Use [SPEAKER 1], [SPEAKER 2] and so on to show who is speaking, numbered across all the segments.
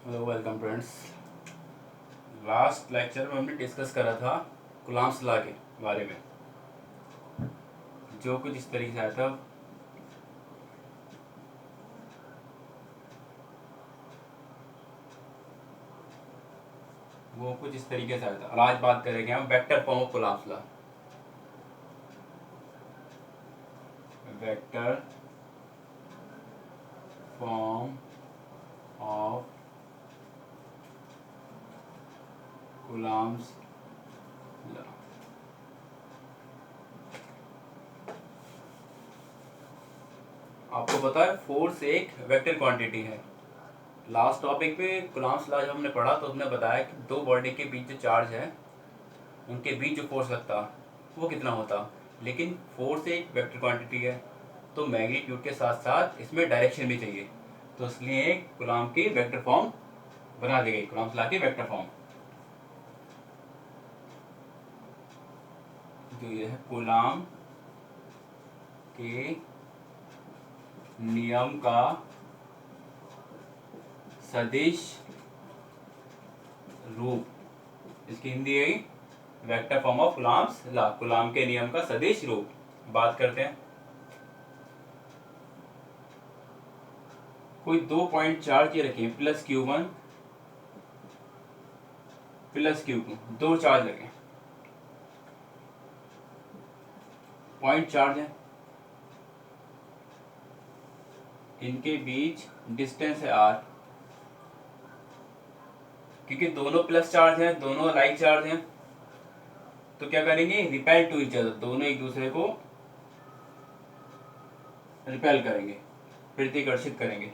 [SPEAKER 1] Hello welcome friends. Last lecture में हमने discuss करा था कूलॉम्स लॉ के बारे में, जो कुछ इस तरीके से आया था। वो कुछ इस तरीके से आया था और आज बात करेंगे हम vector form of Coulomb's law. Vector form of Coulomb's law. आपको पता है फोर्स एक वेक्टर क्वांटिटी है। लास्ट टॉपिक पे कूलॉम्स लॉ जब हमने पढ़ा तो हमने बताया कि दो बॉडी के बीच जो चार्ज है उनके बीच जो फोर्स लगता वो कितना होता। लेकिन फोर्स एक वेक्टर क्वांटिटी है तो मैग्नीट्यूड के साथ साथ इसमें डायरेक्शन भी चाहिए, तो इसलिए कूलॉम की वेक्टर फॉर्म बना दी गई, कूलॉम्स लॉ की वेक्टर फॉर्म। जो ये है कूलॉम के नियम का सदिश रूप, इसकी हिंदी है vector form of Coulomb's law, Coulomb के नियम का सदिश रूप। बात करते हैं। कोई दो पॉइंट चार्ज ये रखें, प्लस Q1 प्लस Q2, दो चार्ज लगे, पॉइंट चार्ज है, इनके बीच डिस्टेंस है r। क्योंकि दोनों प्लस चार्ज हैं, दोनों लाइक चार्ज हैं, तो क्या करेंगे, रिपेल टू ईच अदर, दोनों एक दूसरे को रिपेल करेंगे, प्रतिकर्षित करेंगे।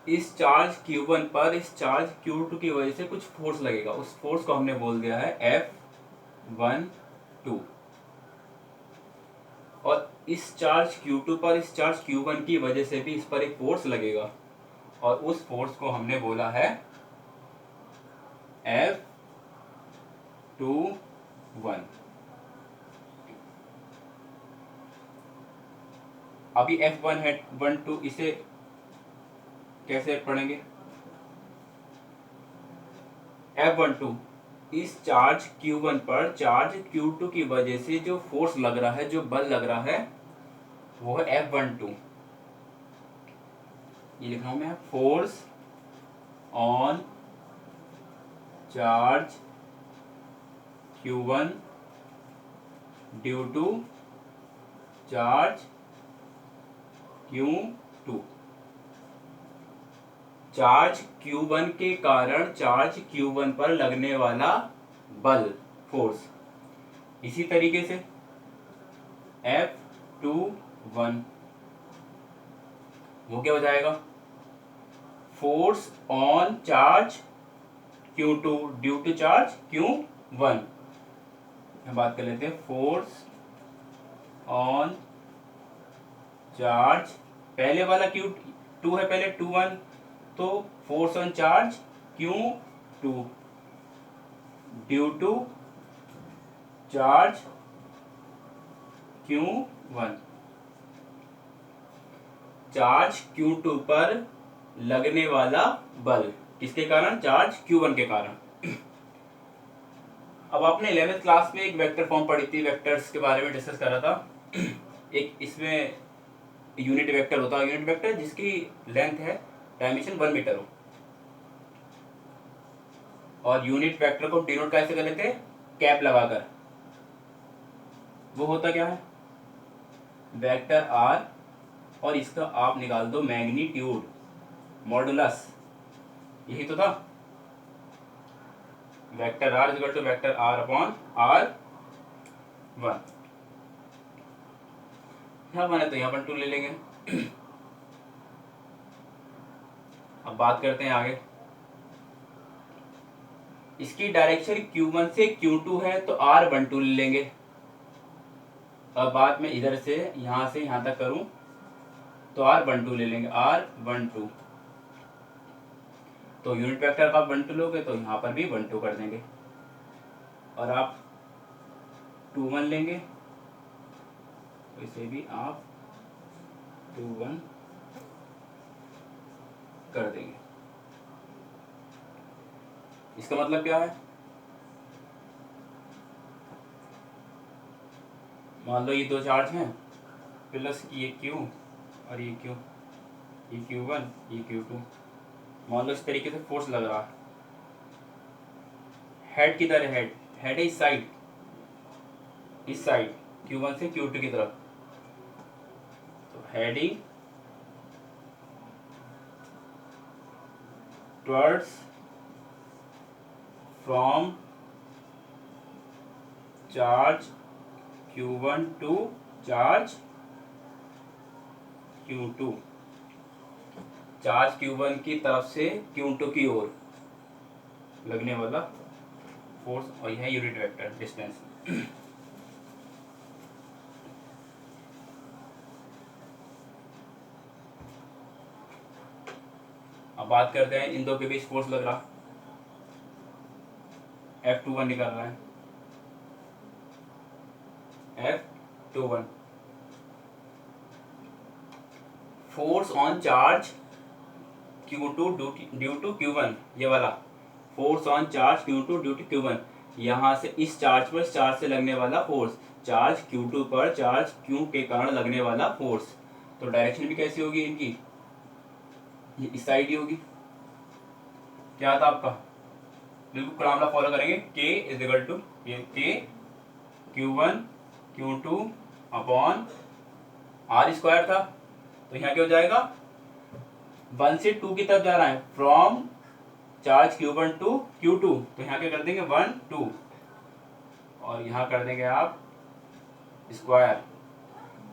[SPEAKER 1] इस चार्ज Q1 पर इस चार्ज Q2 की वजह से कुछ फोर्स लगेगा, उस फोर्स को हमने बोल दिया है F12। और इस चार्ज Q2 पर इस चार्ज Q1 की वजह से भी इस पर एक फोर्स लगेगा और उस फोर्स को हमने बोला है F21। अभी F1 है 12, इसे कैसे पढ़ेंगे। F12 इस चार्ज Q1 पर चार्ज Q2 की वजह से जो फोर्स लग रहा है, जो बल लग रहा है, वो है F12। ये लिख रहा हूं मैं, force on charge Q1 due to charge Q2। Charge Q1 के कारण चार्ज Q1 पर लगने वाला बल, फोर्स। इसी तरीके से F21 वो क्या हो जाएगा, force on charge Q2 due to charge Q1। बात कर लेते हैं, फोर्स ऑन चार्ज, पहले वाला Q2 है, पहले 21, तो force on charge Q2 due to charge Q1। Charge Q2 पर लगने वाला बल किसके कारण, चार्ज Q1 के कारण। अब आपने 11th क्लास में एक वेक्टर फॉर्म पढ़ी थी, वेक्टर्स के बारे में डिस्कस करा था। एक इसमें यूनिट वेक्टर होता है, यूनिट वेक्टर जिसकी लेंथ है डायमेंशन 1 मीटर हो, और यूनिट वेक्टर को डिनोट कैसे कर लेते हैं, कैप लगाकर। वो होता क्या है, वेक्टर आर, और इसका आप निकाल दो मैग्नीट्यूड, मॉडुलस, यही तो था। Vector r equal to vector r upon R1। यहाँ बने तो यहाँ पर 2 ले लेंगे। अब बात करते हैं आगे। इसकी डायरेक्शन Q1 से Q2 है तो R12 ले लेंगे। अब बात में इधर से यहाँ तक करूं तो R12 ले लेंगे, R12। तो यूनिट वेक्टर का 12 लोगे तो यहाँ पर भी 12 कर देंगे, और आप 21 लेंगे तो इसे भी आप 21 कर देंगे। इसका मतलब क्या है, मान लो ये दो चार्ज हैं, प्लस ये क्यू और ये क्यू, ये Q1 ये Q2। मान लो इस तरीके से फोर्स लग रहा है। हेड किधर है, हेड है इस साइड, इस साइड Q1 से Q2 की तरफ। तो heading towards from charge Q1 to charge Q2, charge Q1 की तरफ से Q2 की ओर लगने वाला फोर्स, और यह यूनिट वेक्टर डिस्टेंस। अब बात करते हैं इन दो के बीच फोर्स लग रहा, F21 निकल रहा है, F21 force on charge Q2 due to Q1, ये वाला force on charge Q2 due to Q1, यहाँ से इस चार्ज पर चार्ज से लगने वाला फोर्स, चार्ज Q2 पर चार्ज Q के कारण लगने वाला फोर्स। तो डायरेक्शन भी कैसी होगी इनकी, ये इस साइड ही होगी। क्या था आपका, बिल्कुल कूलॉम लॉ फॉलो करेंगे, K इज इक्वल टू ये K Q1 Q2 upon R square था। तो यहाँ क्या हो जाएगा, 1 से 2 की तरफ जा रहा है, from charge Q1 to Q2, तो यहाँ क्या कर देंगे 1 2, और यहाँ कर देंगे आप स्क्वायर,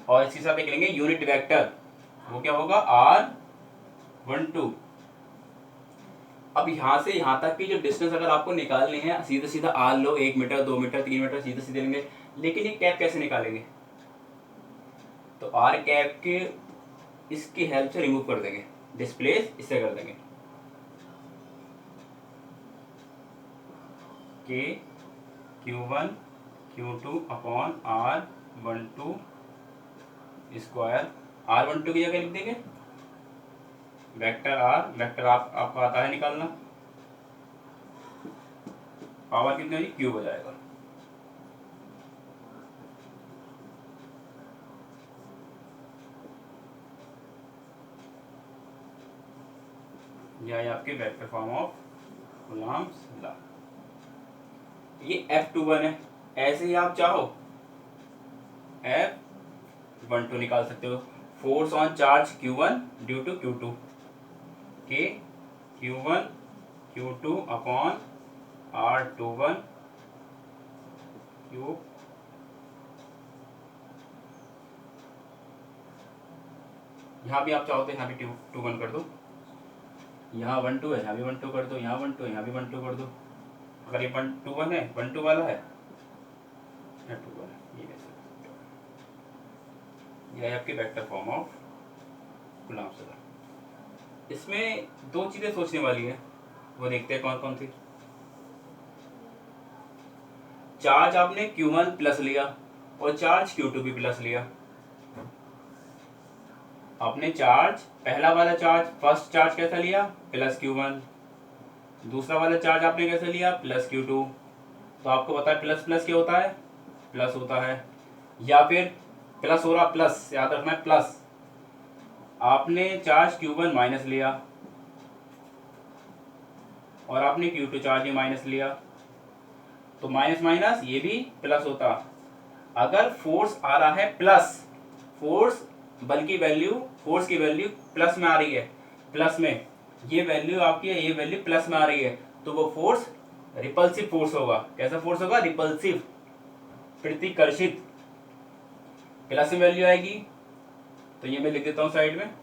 [SPEAKER 1] और इसके साथ देख लेंगे यूनिट वेक्टर, वो क्या होगा R12। अब यहाँ से यहाँ तक की जो डिस्टेंस अगर आपको निकालनी है, सीधा सीधा R लो, 1 मीटर 2 मीटर 3 मीटर सीधे सीधे लेंगे, लेकिन ये कैप कैसे निकालेंगे, तो R कैप के इसकी हेल्प से रिमूव कर देंगे, डिस्प्लेस इससे कर देंगे, K Q1 Q2 upon R12 square. R12 की जगह लिख देंगे वेक्टर R, वेक्टर आपको आता है निकालना, पावर कितनी होगी, क्यूब हो जाएगा। यह आपके vector form of Coulomb's law. ये F21 है, ऐसे ही आप चाहो F12 निकाल सकते हो, force on charge Q1 due to Q2, K Q1 Q2 upon R21 cube. यहाँ भी आप चाहो तो यहाँ भी 2 1 कर दो, यहाँ 1 2 है, यहाँ भी 1 2 कर दो, यहाँ 1 2 है, यहाँ भी 1 2 कर दो। अगर ये 1 2 1 है, 1 2 वाला है, 2 1 है, ये कैसे, यह है आपकी vector form of Coulomb's law. इसमें दो चीजें सोचने वाली है, वो देखते हैं कौन कौन सी। चार्ज आपने Q1 प्लस लिया और चार्ज Q2 भी प्लस लिया। आपने चार्ज, पहला वाला चार्ज, फर्स्ट चार्ज कैसा लिया, प्लस Q1, दूसरा वाला चार्ज आपने कैसे लिया, प्लस Q2। तो आपको पता है प्लस प्लस क्या होता है, प्लस होता है, या फिर प्लस हो रहा, प्लस याद रखना है प्लस। आपने चार्ज Q1 माइनस लिया और आपने Q2 चार्ज भी माइनस लिया, तो माइनस माइनस ये भी प्लस होता। अगर फोर्स आ रहा है प्लस, फोर्स बल की वैल्यू, फोर्स की वैल्यू प्लस में आ रही है, प्लस में ये वैल्यू आपकी है, ये वैल्यू प्लस में आ रही है, तो वो फोर्स रिपल्सिव फोर्स होगा। कैसा फोर्स होगा, रिपल्सिव, प्रतिकर्षित। प्लस में वैल्यू आएगी, तो ये मैं लिख देता हूं साइड में,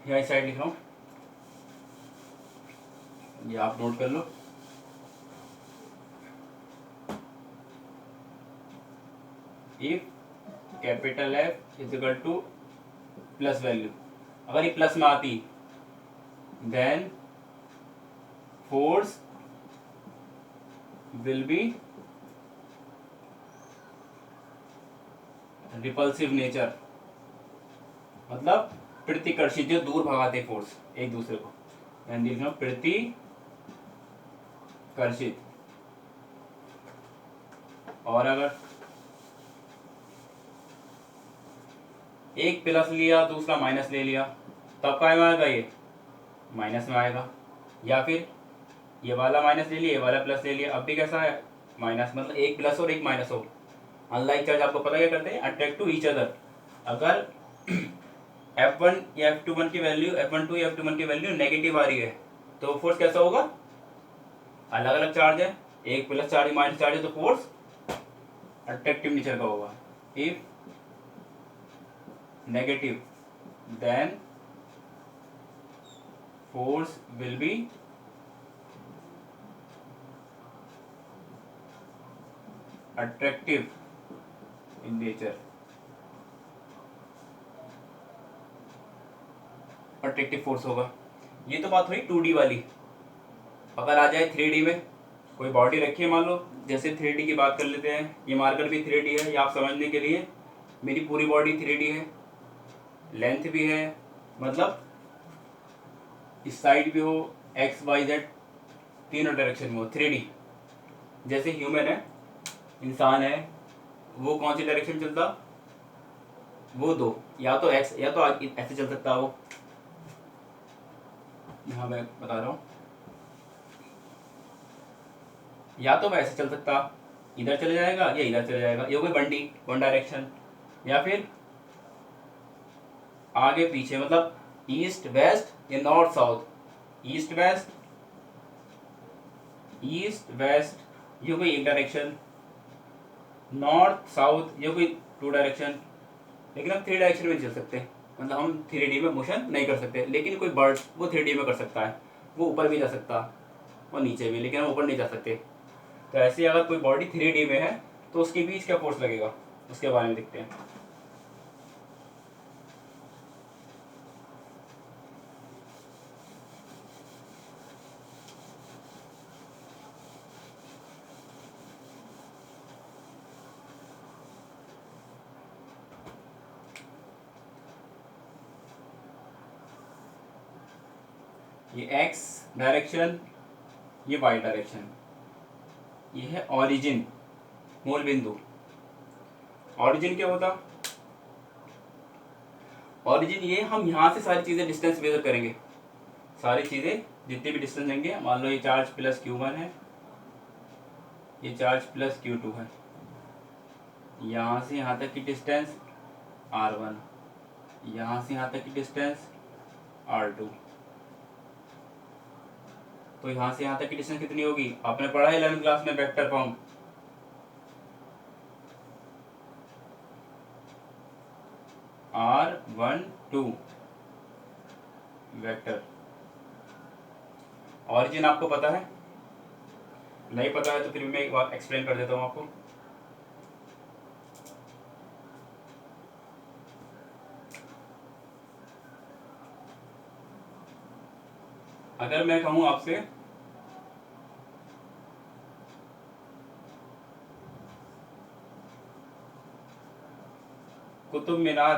[SPEAKER 1] यहाँ साइड लिख रहा हूं, ये आप नोट कर लो। If capital F is equal to plus value, अगर ये प्लस में आती, then force will be repulsive nature, मतलब प्रतिकर्षित, जो दूर भगाते फोर्स एक दूसरे को, यानी प्रतिकर्षित। और अगर एक प्लस लिया दूसरा माइनस ले लिया, तब क्या में आएगा, ये माइनस में आएगा। या फिर ये वाला माइनस ले लिया, ये वाला प्लस ले लिया, अब भी कैसा है, माइनस, मतलब एक प्लस और एक माइनस हो। अनलाइक चार्ज आपको पता क्या करते हैं, अट्रैक्ट टू ईच अदर। अगर F1 या F21 की वैल्यू, F12 या F21 की वैल्यू नेगेटिव आ रही है, तो फोर्स कैसा होगा, अलग अलग चार्ज है, एक प्लस चार्ज माइनस चार्ज है, तो फोर्स अट्रैक्टिव नेचर का होगा। If negative then force will be attractive in nature, attractive force होगा। ये तो बात हुई 2D वाली। अगर आ जाए 3D में, कोई बॉडी रखी है मान लो, जैसे 3D की बात कर लेते हैं, ये मार्कर भी 3D है, ये आप समझने के लिए, मेरी पूरी बॉडी 3D है, लेंथ भी है, मतलब इस साइड भी हो, एक्स वाई जेड तीनों डायरेक्शन में हो, 3D। जैसे ह्यूमन है, इंसान है, वो कौन सी डायरेक्शन चलता, वो दो, या तो एक्स या तो ऐसे चल सकता है वो, यहाँ मैं बता रहा हूँ, या तो वैसे चल सकता, इधर चले जाएगा या इधर चले जाएगा, ये हो गई बंडी, वन डायरेक्शन। या फिर आगे पीछे, मतलब ईस्ट वेस्ट या north south, east west, east west ये कोई एक डायरेक्शन, नॉर्थ साउथ ये कोई 2 डायरेक्शन। लेकिन हम 3 डायरेक्शन में चल सकते हैं, मतलब हम 3D में मोशन नहीं कर सकते। लेकिन कोई बर्ड वो 3D में कर सकता है, वो ऊपर भी जा सकता और नीचे भी, लेकिन हम ऊपर नहीं जा सकते। तो ऐसे अगर कोई बॉडी 3D में है तो उसके बीच क्या फोर्स लगेगा, उसके बारे में देखते हैं। ये एक्स डायरेक्शन, ये वाई डायरेक्शन, ये है ओरिजिन, मूल बिंदु। ओरिजिन क्या होता, ओरिजिन ये हम यहाँ से सारी चीज़ें डिस्टेंस मेजर करेंगे, सारी चीज़ें जितने भी डिस्टेंस लेंगे। मान लो ये चार्ज प्लस Q1 है, ये चार्ज प्लस Q2 है, यहाँ से यहाँ तक की डिस्टेंस R1, यहाँ से यहाँ तक की डिस्टेंस R2, तो यहाँ से यहाँ तक की डिस्टेंस कितनी होगी, आपने पढ़ा है 11वीं क्लास में vector form, R12 vector. Origin आपको पता है, नहीं पता है तो फिर मैं एक बार एक्सप्लेन कर देता हूँ आपको। अगर मैं कहूँ आपसे कुतुब मीनार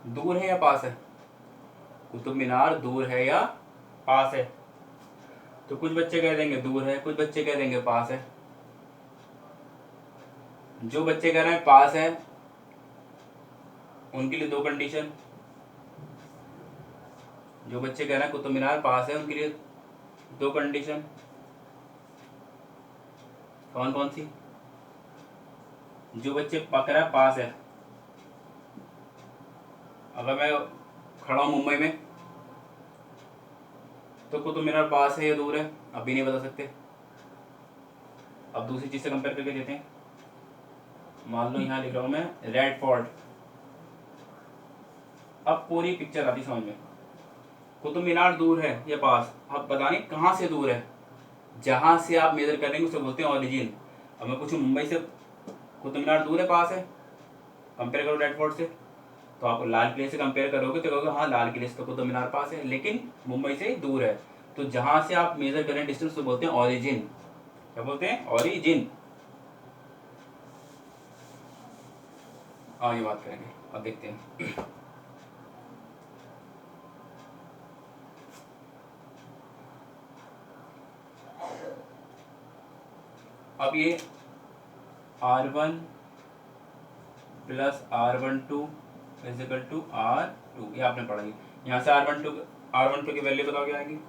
[SPEAKER 1] दूर है या पास है, कुतुब मीनार दूर है या पास है, तो कुछ बच्चे कह देंगे दूर है, कुछ बच्चे कह देंगे पास है। जो बच्चे कह रहे हैं पास है उनके लिए 2 कंडीशन, जो बच्चे कह रहे हैं कुतुब मीनार पास है उनके लिए 2 कंडीशन। कौन कौन सी, जो बच्चे पक रहा है पास है, अगर मैं खड़ा हूँ मुंबई में तो कुतुब मीनार पास है या दूर है, अब भी नहीं बता सकते। अब दूसरी चीज से कंपेयर करके देते हैं। मान लो यहाँ लिख रहा हूँ मैं रेड फोर्ट, अब पूरी पिक्चर आती समझ में। कुतुब मीनार दूर है या पास, अब बताने कहाँ से दूर है, जहाँ से आप मेजर करेंगे उसे बोलते हैं ओरिजिन। अब मैं पूछूँ मुंबई से कुतुब मीनार दूर है पास है, कंपेयर करो रेड फोर्ट से, तो आप लाल किले से कंपेयर करोगे तो कहोगे हाँ लाल किले से तो कुतुब मीनार पास है, लेकिन मुंबई से दूर है। तो जहाँ से आप मेजर करें डिस्टेंस तो बोलते हैं ओरिजिन। क्या बोलते हैं, ओरिजिन। आगे बात करेंगे, अब देखते हैं। अब ये R1 plus R12 is equal to R2, ये आपने पढ़ा ही। यहाँ से R12 की वैल्यू बताओ क्या आएगी।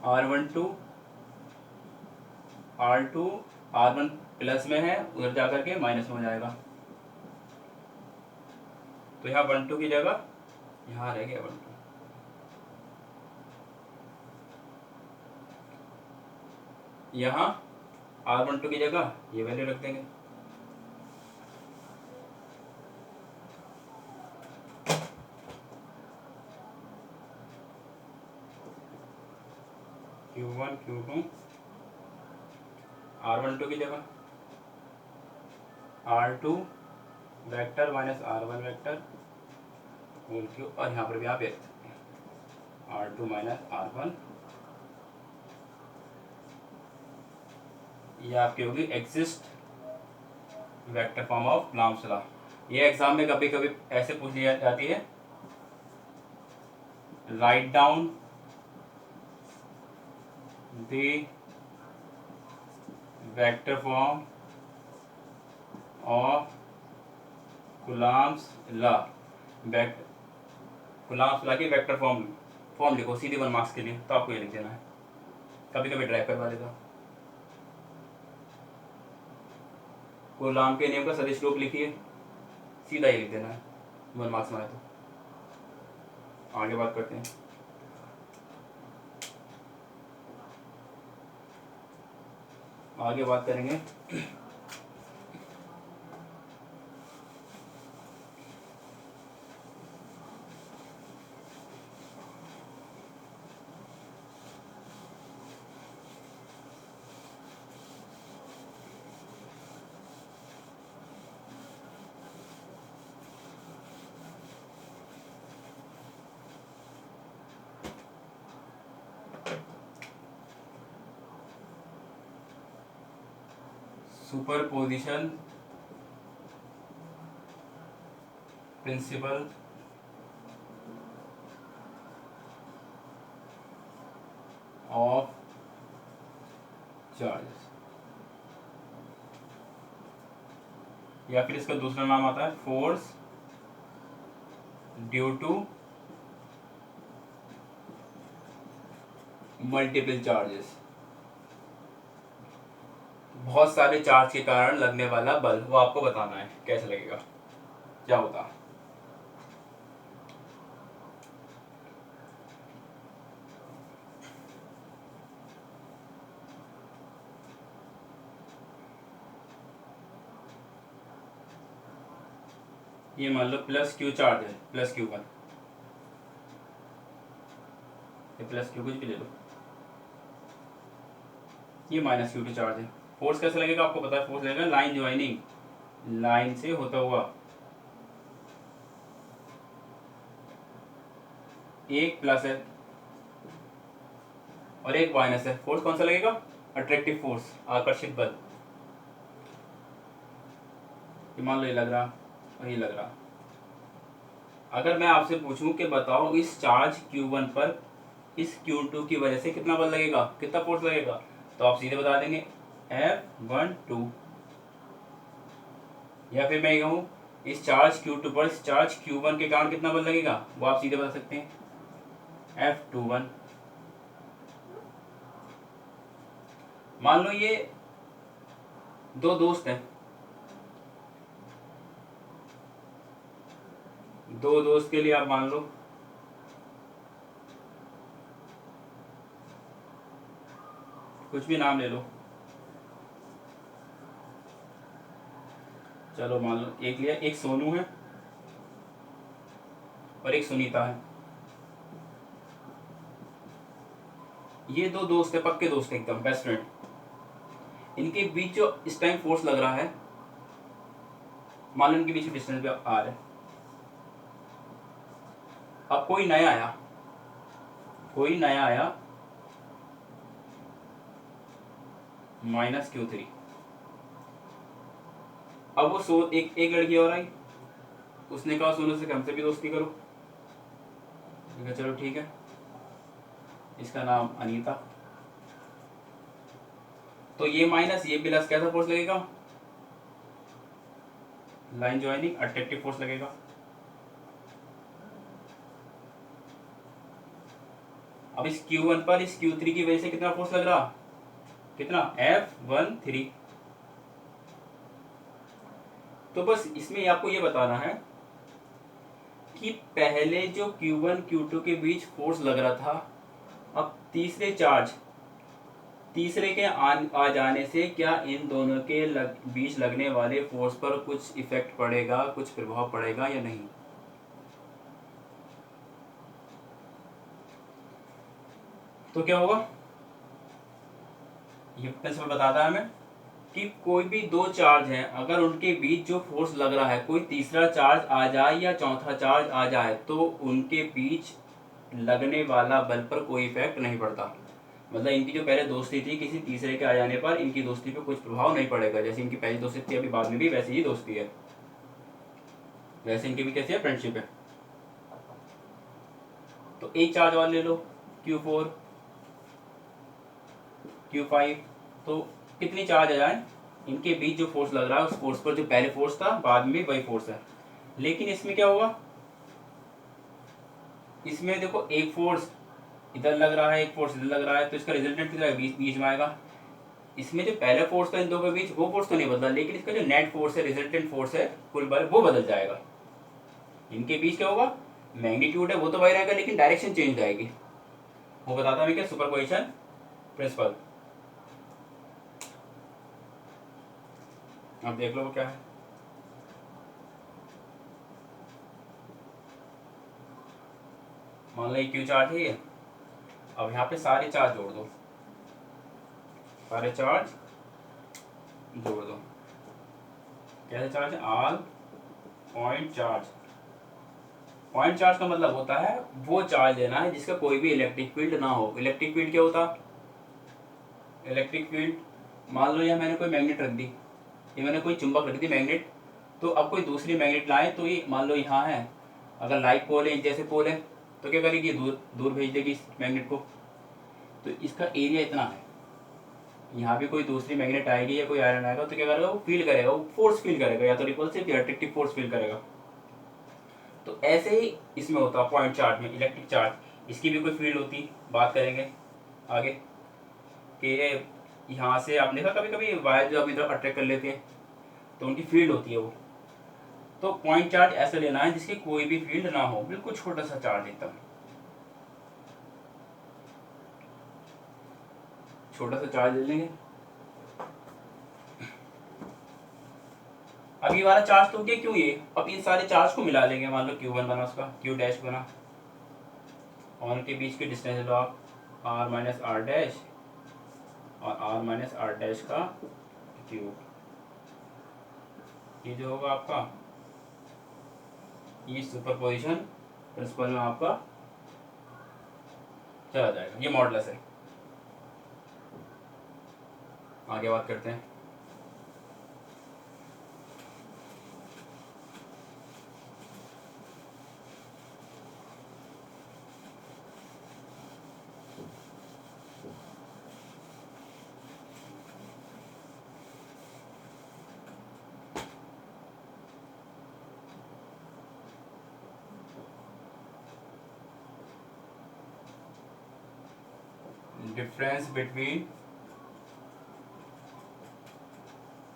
[SPEAKER 1] R12 R2 R1 प्लस में है, उधर जाकर के माइनस में हो जाएगा, तो यहाँ 12 की जगह यहाँ रह गया 12। यहाँ R12 की जगह ये वैल्यू रख देंगे। Q1 Q2 R12 की जगह R2 vector minus R1 vector whole cube, और यहाँ पर भी आप देख सकते हैं R2 माइनस R1, ये आपकी होगी exist vector form of Coulomb's law. ये एग्जाम में कभी कभी ऐसे पूछ ली जाती है, write down the vector form of Coulomb's law. Coulomb's law की वेक्टर फॉर्म लिखो सीधे 1 मार्क्स के लिए, तो आपको ये लिख देना है। कभी कभी ड्राइव करवा देगा। कूलॉम के नियम का सदिश रूप लिखिए, सीधा ही लिख देना है, 1 मार्क्स में आए तो। आगे बात करते हैं। आगे बात करेंगे सुपरपोजिशन प्रिंसिपल ऑफ चार्जेस, या फिर इसका दूसरा नाम आता है force due to multiple charges. बहुत सारे चार्ज के कारण लगने वाला बल, वो आपको बताना है कैसे लगेगा, क्या होता। ये मान लो प्लस क्यू चार्ज है, प्लस Q1, ये प्लस क्यू कुछ भी ले लो, ये माइनस Q2 चार्ज है। फोर्स कैसे लगेगा आपको पता है, फोर्स लगेगा लाइन ज्वाइनिंग, लाइन से होता हुआ, एक प्लस है और एक माइनस है। फोर्स कौन सा लगेगा, अट्रैक्टिव फोर्स, आकर्षित बल। ये मान लो ये लग रहा और ये लग रहा। अगर मैं आपसे पूछूं कि बताओ इस चार्ज Q1 पर इस Q2 की वजह से कितना बल लगेगा, कितना फोर्स लगेगा, तो आप सीधे बता देंगे F12। या फिर मैं कहूँ इस चार्ज Q2 पर इस चार्ज Q1 के कारण कितना बल लगेगा, वो आप सीधे बता सकते हैं F21। मान लो ये दो दोस्त हैं, दो दोस्त के लिए आप मान लो कुछ भी नाम ले लो, चलो मान लो एक लिया, एक सोनू है और एक सुनीता है। ये दो दोस्त है, पक्के दोस्त है, एकदम बेस्ट फ्रेंड। इनके बीच जो इस टाइम फोर्स लग रहा है, मान लो इनके बीच डिस्टेंस भी R है। अब कोई नया आया, -Q3। अब वो एक लड़की और आई, उसने कहा सोनू से हमसे भी दोस्ती करो। चलो ठीक है, इसका नाम अनीता। तो ये माइनस ये प्लस, कैसा फोर्स लगेगा? लाइन ज्वाइनिंग अट्रैक्टिव फोर्स लगेगा। अब इस Q1 पर इस Q3 की वजह से कितना फोर्स लग रहा? कितना? F13। तो बस इसमें आपको ये बताना है कि पहले जो Q1 Q2 के बीच फोर्स लग रहा था, अब तीसरे के आ जाने से क्या इन दोनों के बीच लगने वाले फोर्स पर कुछ इफेक्ट पड़ेगा, कुछ प्रभाव पड़ेगा या नहीं? तो क्या होगा? ये प्रिंसिपल बताता है हमें कि कोई भी दो चार्ज हैं, अगर उनके बीच जो फोर्स लग रहा है, कोई तीसरा चार्ज आ जाए या चौथा चार्ज आ जाए, तो उनके बीच लगने वाला बल पर कोई इफेक्ट नहीं पड़ता। मतलब इनकी जो पहले दोस्ती थी, किसी तीसरे के आ जाने पर इनकी दोस्ती पे कुछ प्रभाव नहीं पड़ेगा। जैसे इनकी पहली दोस्ती थी, अभी बाद में भी वैसे ही दोस्ती है, वैसे इनकी भी कैसी है? फ्रेंडशिप है। तो एक चार्ज और ले लो, Q4 Q5, तो कितनी चार्ज आ जाए, इनके बीच जो फोर्स लग रहा है उस फोर्स पर जो पहले फोर्स था बाद में वही फोर्स है। लेकिन इसमें क्या होगा? इसमें देखो एक फोर्स इधर लग रहा है, एक फोर्स इधर लग रहा है, तो इसका रिजल्टेंट कितना बीच में आएगा। इसमें जो पहला फोर्स था इन दो के बीच, वो फोर्स तो नहीं बदला, लेकिन इसका जो नेट फोर्स है, रिजल्टेंट फोर्स है, कुल बल, वो बदल जाएगा। इनके बीच क्या होगा? मैग्नीट्यूड है वो तो वही रहेगा, लेकिन डायरेक्शन चेंज जाएगी। वो बताता है क्या? Superposition principle. अब देख लो वो क्या है। मान लो ये क्यू चार्ज है ये। अब यहाँ पे सारे चार्ज जोड़ दो, सारे चार्ज जोड़ दो। कैसे चार्ज है? All point charge. Point charge का मतलब होता है वो चार्ज लेना है जिसका कोई भी इलेक्ट्रिक फील्ड ना हो। इलेक्ट्रिक फील्ड क्या होता? इलेक्ट्रिक फील्ड, मान लो यहाँ मैंने कोई मैग्नेट रख दी, ये मैंने कोई चुंबक रख दी मैग्नेट, तो अब कोई दूसरी मैग्नेट लाए, तो ये मान लो यहाँ है, अगर लाइक पोल है, जैसे पोल है, तो क्या करेगी? दूर दूर भेज देगी इस मैग्नेट को। तो इसका एरिया इतना है, यहाँ भी कोई दूसरी मैग्नेट आएगी या कोई आयरन आएगा, तो क्या करेगा? वो फील करेगा, वो फोर्स फील करेगा, या तो रिपल्सिव या अट्रैक्टिव फोर्स फील करेगा। तो ऐसे ही इसमें होता है पॉइंट चार्ज में, इलेक्ट्रिक चार्ज। इसकी भी कोई फील्ड होती, बात करेंगे आगे कि यहाँ से आपने देखा कभी कभी वायर जो आप इधर अट्रैक्ट कर लेते हैं, तो उनकी फील्ड होती है वो। तो पॉइंट चार्ज ऐसे लेना है जिसकी कोई भी फील्ड ना हो, बिल्कुल छोटा सा चार्ज, एकदम छोटा सा चार्ज ले लेंगे। अब ये वाला चार्ज तो क्या, क्यों ये, अब इन सारे चार्ज को मिला लेंगे। मान लो Q1 बना, उसका Q डैश बना, और उनके बीच की डिस्टेंस लो आप R माइनस आर डैश, और R माइनस आर डैश का क्यूब। ये जो होगा आपका, ये सुपरपोजिशन प्रिंसिपल में आपका चला जाएगा। ये मॉडुलस है। आगे बात करते हैं। Difference between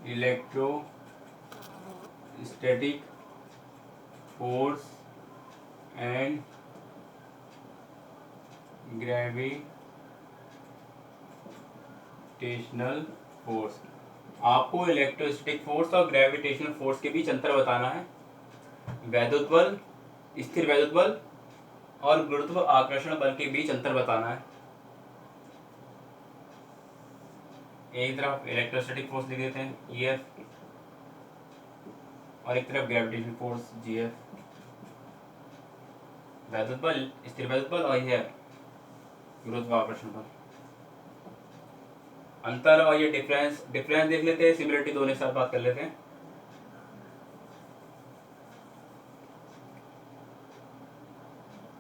[SPEAKER 1] electrostatic force and gravitational force. आपको इलेक्ट्रोस्टैटिक फोर्स और ग्रेविटेशनल फोर्स के बीच अंतर बताना है। वैद्युत बल, स्थिर वैद्युत बल और गुरुत्व आकर्षण बल के बीच अंतर बताना है। एक तरफ इलेक्ट्रोस्टैटिक फोर्स लिख देते हैं EF, और एक तरफ ग्रेविटेशनल फोर्स GF। वैद्युत बल, स्थिर वैद्युत बल, और यह गुरुत्वाकर्षण बल। अंतर और ये डिफरेंस देख लेते हैं, सिमिलरिटी दोनों के साथ बात कर लेते हैं।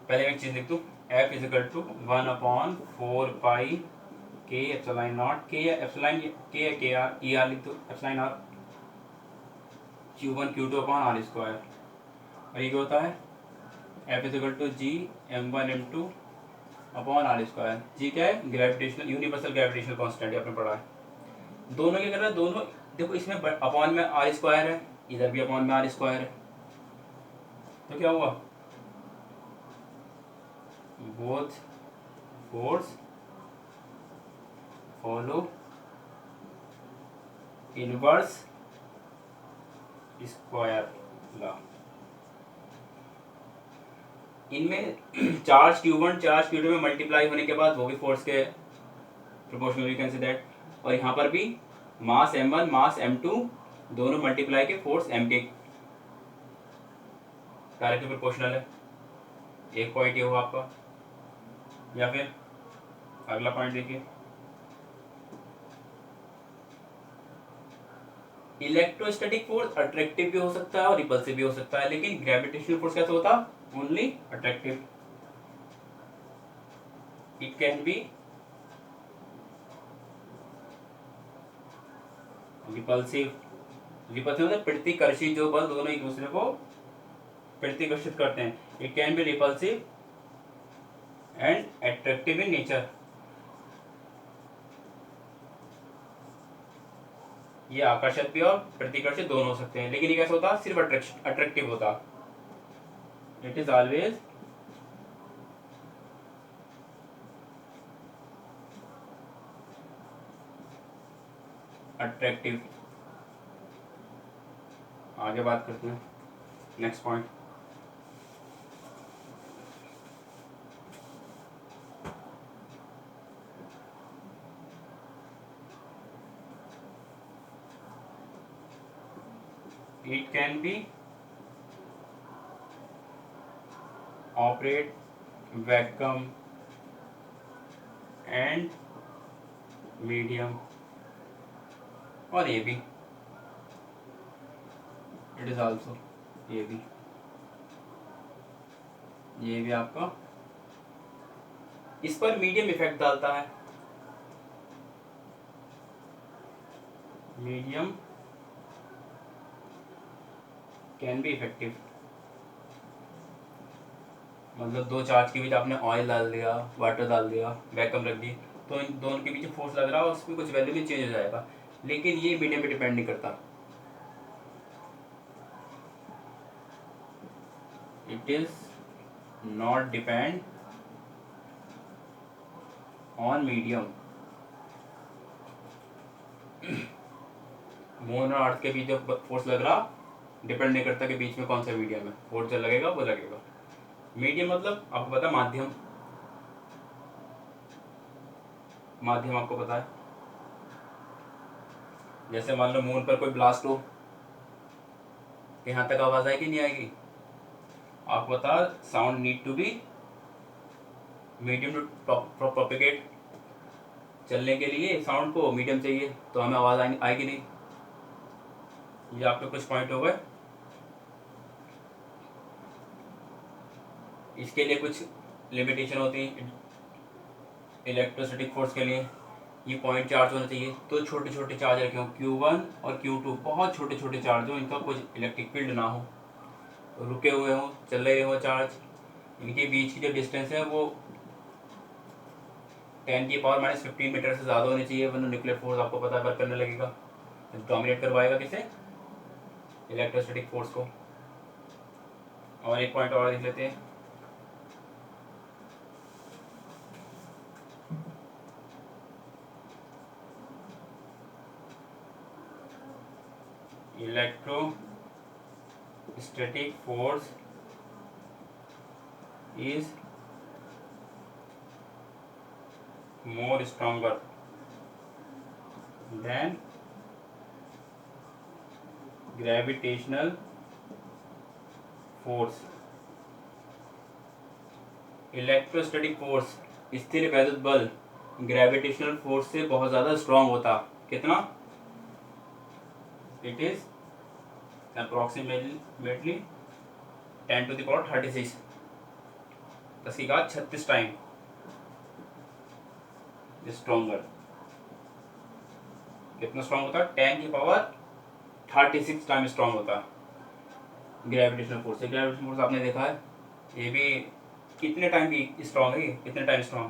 [SPEAKER 1] पहले मैं एक चीज लिख दूं, F इज इक्वल टू 1/4 पाई के एप्सिलॉन नॉट, के या एप्सिलॉन, के या के आर, ई आर लिख दो, epsilon R Q1 Q2 upon R square. और ये क्या होता है, F is equal to G M1 M2 upon R square. G क्या है, ग्रेविटेशनल, यूनिवर्सल ग्रेविटेशनल कांस्टेंट, आपने पढ़ा है। दोनों क्या कर रहा है, दोनों देखो, इसमें अपॉन में आर स्क्वायर है, इधर भी अपॉन में आर स्क्वायर है, तो क्या हुआ, both force follow inverse square law. इनमें चार्ज Q1 चार्ज Q2 में मल्टीप्लाई होने के बाद वो भी फोर्स के proportional, you can say that. और यहाँ पर भी मास M1 मास M2 दोनों मल्टीप्लाई के फोर्स M के डायरेक्टली प्रोपोर्शनल है। एक पॉइंट ये हुआ आपका। या फिर अगला पॉइंट देखिए, इलेक्ट्रोस्टैटिक फोर्स अट्रैक्टिव भी हो सकता है और रिपल्सिव भी हो सकता है, लेकिन ग्रेविटेशनल फोर्स कैसे होता, only attractive. It can be repulsive, repulsive मतलब प्रतिकर्षी, जो बल दोनों एक दूसरे को प्रतिकर्षित करते हैं। It can be repulsive and attractive in nature. ये आकर्षक भी और प्रतिकर्षित दोनों हो सकते हैं, लेकिन ये कैसे होता, सिर्फ अट्रैक्टिव होता। It is always attractive. आगे बात करते हैं, next point, it can be operate vacuum and medium, और ये भी, इट इज आल्सो, ये भी आपका इस पर मीडियम इफेक्ट डालता है। मीडियम कैन बी इफेक्टिव, मतलब दो चार्ज के बीच आपने ऑयल डाल दिया, वाटर डाल दिया, वैक्यूम रख दी, तो इन दोनों के बीच फोर्स लग रहा है, उसमें कुछ वैल्यू में चेंज हो जाएगा, लेकिन ये मीडियम पे डिपेंड नहीं करता। It is not depend on medium. Moon और अर्थ के बीच जो फोर्स लग रहा डिपेंड नहीं करता कि बीच में कौन सा मीडियम है, फोर्स जो लगेगा वो लगेगा। मीडियम मतलब आपको पता है, माध्यम, माध्यम आपको पता है। जैसे मान लो मून पर कोई ब्लास्ट हो, यहाँ तक आवाज आएगी नहीं आएगी, आपको पता, sound need to be medium to propagate, चलने के लिए साउंड को मीडियम चाहिए, तो हमें आवाज आएगी नहीं। ये आपके कुछ पॉइंट हो गए। इसके लिए कुछ लिमिटेशन होती है इलेक्ट्रोस्टैटिक फोर्स के लिए। ये पॉइंट चार्ज होना चाहिए, तो छोटे छोटे चार्ज रखे हों, Q1 और Q2 बहुत छोटे छोटे चार्ज हो, इनका कुछ इलेक्ट्रिक फील्ड ना हो, रुके हुए हों, चल रहे हों चार्ज, इनके बीच की जो डिस्टेंस है वो 10⁻⁻15 मीटर से ज़्यादा होनी चाहिए, वरना न्यूक्लियर फोर्स आपको पता है वर्क करने लगेगा, डोमिनेट करवाएगा किसे, इलेक्ट्रोस्टैटिक फोर्स को। और एक पॉइंट और देख लेते हैं, electrostatic force is more stronger than gravitational force। Electrostatic force, स्थिर वैद्युत बल, ग्रेविटेशनल फोर्स से बहुत ज़्यादा स्ट्रांग होता। कितना? It is approximately 10⁻36, 10⁻36 time stronger. कितना स्ट्रॉन्ग होता है? 10⁻36 टाइम स्ट्रॉन्ग होता है ग्रेविटेशनल फोर्स से। ग्रेविटेशनल फोर्स आपने देखा है, ये भी कितने टाइम की स्ट्रॉन्ग है, कितने टाइम स्ट्रॉन्ग।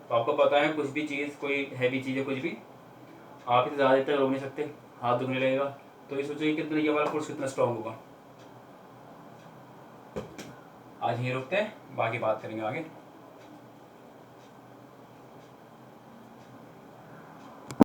[SPEAKER 1] तो आपको पता है कुछ भी चीज़, कोई हैवी चीज़ है, कुछ भी आप इसे ज़्यादा देर तक रोक नहीं सकते, हाथ दुखने लगेगा। तो ये सोचिए कितना, ये वाला फोर्स कितना स्ट्रॉन्ग होगा। आज यहीं रुकते हैं, बाकी बात करेंगे आगे।